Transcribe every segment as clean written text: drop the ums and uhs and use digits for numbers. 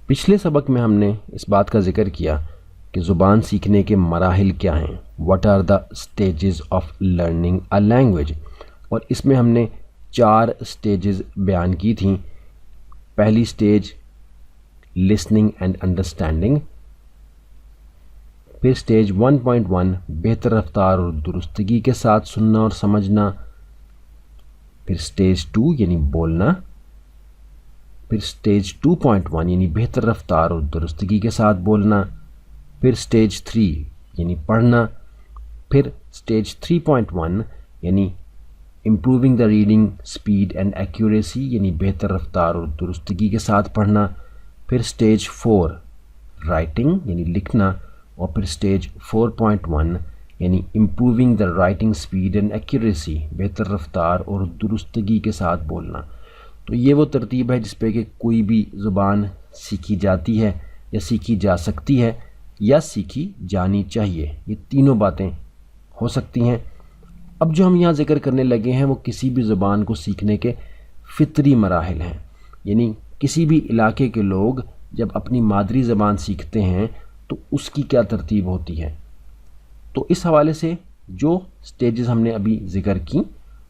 پچھلے سبق میں ہم نے اس بات کا ذکر کیا کہ زبان سیکھنے کے مراحل کیا ہیں، what are the stages of learning a language, اور اس میں ہم نے 4 اسٹیجز بیان کی تھیں۔ پہلی اسٹیج لسننگ اینڈ انڈرسٹینڈنگ، پھر اسٹیج 1.1 بہتر رفتار اور درستگی کے ساتھ سننا اور سمجھنا، پھر اسٹیج 2 یعنی بولنا، پھر اسٹیج 2.1 یعنی بہتر رفتار اور درستگی کے ساتھ بولنا، پھر اسٹیج 3 یعنی پڑھنا، پھر اسٹیج 3.1 یعنی improving the reading speed and accuracy یعنی بہتر رفتار اور درستگی کے ساتھ پڑھنا، پھر اسٹیج 4 رائٹنگ یعنی لکھنا، اور پھر اسٹیج 4.1 یعنی improving the writing speed and accuracy بہتر رفتار اور درستگی کے ساتھ بولنا۔ تو یہ وہ ترتیب ہے جس پہ کہ کوئی بھی زبان سیکھی جاتی ہے یا سیکھی جا سکتی ہے یا سیکھی جانی چاہیے، یہ تینوں باتیں ہو سکتی ہیں۔ اب جو ہم یہاں ذکر کرنے لگے ہیں وہ کسی بھی زبان کو سیکھنے کے فطری مراحل ہیں، یعنی کسی بھی علاقے کے لوگ جب اپنی مادری زبان سیکھتے ہیں تو اس کی کیا ترتیب ہوتی ہے۔ تو اس حوالے سے جو سٹیجز ہم نے ابھی ذکر کی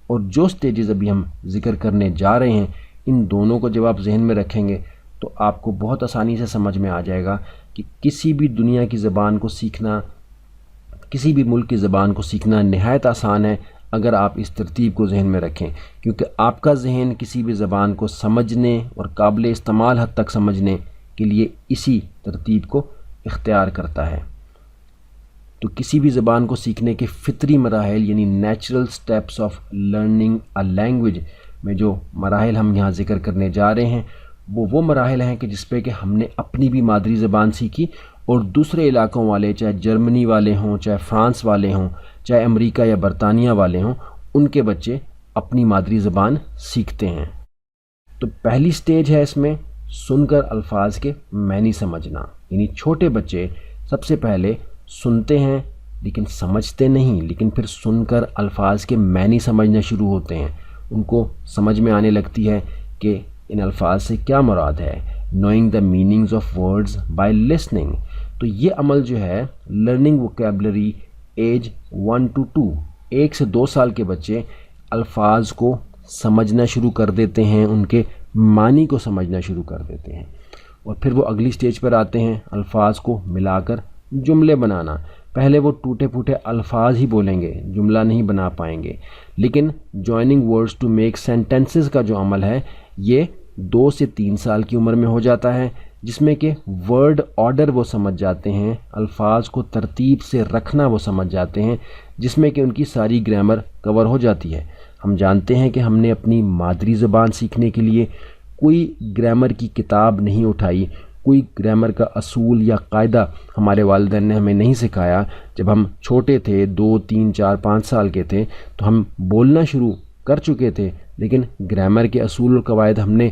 اور جو سٹیجز ابھی ہم ذکر کرنے جا رہے ہیں، ان دونوں کو جب آپ ذہن میں رکھیں گے تو آپ کو بہت آسانی سے سمجھ میں آ جائے گا کہ کسی بھی دنیا کی زبان کو سیکھنا، کسی بھی ملک کی زبان کو سیکھنا نہایت آسان ہے اگر آپ اس ترتیب کو ذہن میں رکھیں، کیونکہ آپ کا ذہن کسی بھی زبان کو سمجھنے اور قابل استعمال حد تک سمجھنے کے لیے اسی ترتیب کو اختیار کرتا ہے۔ تو کسی بھی زبان کو سیکھنے کے فطری مراحل یعنی natural steps of learning a language میں جو مراحل ہم یہاں ذکر کرنے جا رہے ہیں وہ مراحل ہیں کہ جس پہ کہ ہم نے اپنی بھی مادری زبان سیکھی اور دوسرے علاقوں والے، چاہے جرمنی والے ہوں، چاہے فرانس والے ہوں، چاہے امریکہ یا برطانیہ والے ہوں، ان کے بچے اپنی مادری زبان سیکھتے ہیں۔ تو پہلی سٹیج ہے اس میں سن کر الفاظ کے معنی سمجھنا، یعنی چھوٹے بچے سب سے پہلے سنتے ہیں لیکن سمجھتے نہیں، لیکن پھر سن کر الفاظ کے معنی سمجھنا شروع ہوتے ہیں، ان کو سمجھ میں آنے لگتی ہے کہ ان الفاظ سے کیا مراد ہے، knowing the meanings of words by listening. تو یہ عمل جو ہے لرننگ ووکیبلری ایج 1 to 2، 1 سے 2 سال کے بچے الفاظ کو سمجھنا شروع کر دیتے ہیں، ان کے معنی کو سمجھنا شروع کر دیتے ہیں، اور پھر وہ اگلی سٹیج پر آتے ہیں الفاظ کو ملا کر جملے بنانا۔ پہلے وہ ٹوٹے پھوٹے الفاظ ہی بولیں گے، جملہ نہیں بنا پائیں گے، لیکن joining words to make sentences کا جو عمل ہے یہ 2 سے 3 سال کی عمر میں ہو جاتا ہے، جس میں کہ ورڈ آرڈر وہ سمجھ جاتے ہیں، الفاظ کو ترتیب سے رکھنا وہ سمجھ جاتے ہیں، جس میں کہ ان کی ساری گرامر کور ہو جاتی ہے۔ ہم جانتے ہیں کہ ہم نے اپنی مادری زبان سیکھنے کے لیے کوئی گرامر کی کتاب نہیں اٹھائی، کوئی گرامر کا اصول یا قاعدہ ہمارے والدین نے ہمیں نہیں سکھایا۔ جب ہم چھوٹے تھے، 2 3 4 5 سال کے تھے، تو ہم بولنا شروع کر چکے تھے، لیکن گرامر کے اصول اور قواعد ہم نے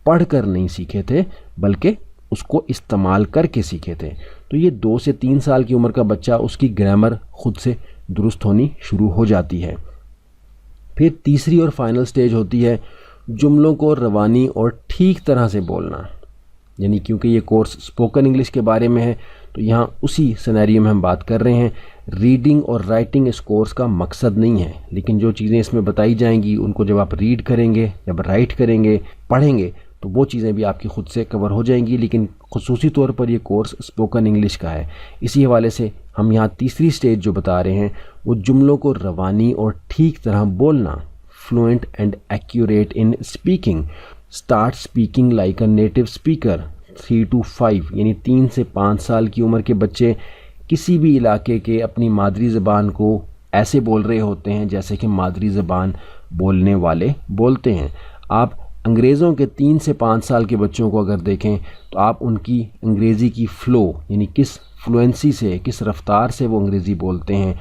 پڑھ کر نہیں سیکھے تھے بلکہ اس کو استعمال کر کے سیکھے تھے۔ تو یہ 2 سے 3 سال کی عمر کا بچہ، اس کی گرامر خود سے درست ہونی شروع ہو جاتی ہے۔ پھر تیسری اور فائنل سٹیج ہوتی ہے جملوں کو روانی اور ٹھیک طرح سے بولنا، یعنی کیونکہ یہ کورس اسپوکن انگلش کے بارے میں ہے تو یہاں اسی سینیریو میں ہم بات کر رہے ہیں۔ ریڈنگ اور رائٹنگ اس کورس کا مقصد نہیں ہے، لیکن جو چیزیں اس میں بتائی جائیں گی ان کو جب آپ ریڈ کریں گے، جب رائٹ کریں گے، پڑھیں گے، تو وہ چیزیں بھی آپ کی خود سے کور ہو جائیں گی، لیکن خصوصی طور پر یہ کورس اسپوکن انگلش کا ہے۔ اسی حوالے سے ہم یہاں تیسری سٹیج جو بتا رہے ہیں وہ جملوں کو روانی اور ٹھیک طرح بولنا، fluent and accurate in speaking, start speaking like a native speaker. 3 to 5 یعنی 3 سے 5 سال کی عمر کے بچے کسی بھی علاقے کے اپنی مادری زبان کو ایسے بول رہے ہوتے ہیں جیسے کہ مادری زبان بولنے والے بولتے ہیں۔ آپ انگریزوں کے 3 سے 5 سال کے بچوں کو اگر دیکھیں تو آپ ان کی انگریزی کی فلو یعنی کس فلوئنسی سے، کس رفتار سے وہ انگریزی بولتے ہیں،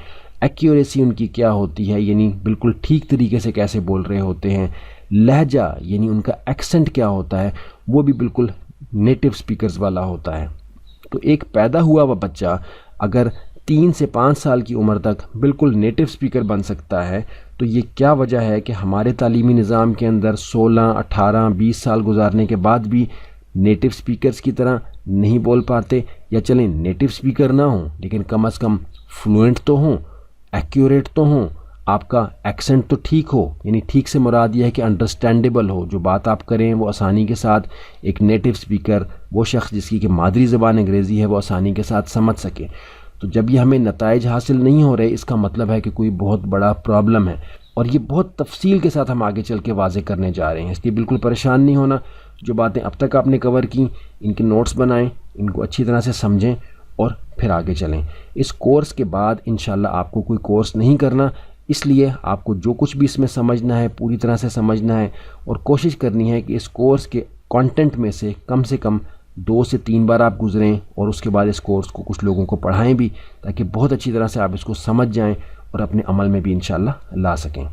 ایکوریسی ان کی کیا ہوتی ہے، یعنی بالکل ٹھیک طریقے سے کیسے بول رہے ہوتے ہیں، لہجہ یعنی ان کا ایکسنٹ کیا ہوتا ہے، وہ بھی بالکل نیٹو سپیکرز والا ہوتا ہے۔ تو ایک پیدا ہوا ہوا بچہ اگر 3 سے 5 سال کی عمر تک بالکل نیٹو سپیکر بن سکتا ہے تو یہ کیا وجہ ہے کہ ہمارے تعلیمی نظام کے اندر 16 18 20 سال گزارنے کے بعد بھی نیٹو سپیکرز کی طرح نہیں بول پاتے، یا چلیں نیٹو سپیکر نہ ہوں لیکن کم از کم فلوئنٹ تو ہوں، ایکیوریٹ تو ہوں، آپ کا ایکسنٹ تو ٹھیک ہو، یعنی ٹھیک سے مراد یہ ہے کہ انڈرسٹینڈیبل ہو، جو بات آپ کریں وہ آسانی کے ساتھ ایک نیٹو سپیکر، وہ شخص جس کی کہ مادری زبان انگریزی ہے، وہ آسانی کے ساتھ سمجھ سکے۔ تو جب یہ ہمیں نتائج حاصل نہیں ہو رہے، اس کا مطلب ہے کہ کوئی بہت بڑا پرابلم ہے، اور یہ بہت تفصیل کے ساتھ ہم آگے چل کے واضح کرنے جا رہے ہیں، اس لیے بالکل پریشان نہیں ہونا۔ جو باتیں اب تک آپ نے کور کی، ان کے نوٹس بنائیں، ان کو اچھی طرح سے سمجھیں اور پھر آگے چلیں۔ اس کورس کے بعد انشاءاللہ آپ کو کوئی کورس نہیں کرنا، اس لیے آپ کو جو کچھ بھی اس میں سمجھنا ہے پوری طرح سے سمجھنا ہے، اور کوشش کرنی ہے کہ اس کورس کے کانٹینٹ میں سے کم 2 سے 3 بار آپ گزریں، اور اس کے بعد اس کورس کو کچھ لوگوں کو پڑھائیں بھی، تاکہ بہت اچھی طرح سے آپ اس کو سمجھ جائیں اور اپنے عمل میں بھی انشاءاللہ لا سکیں۔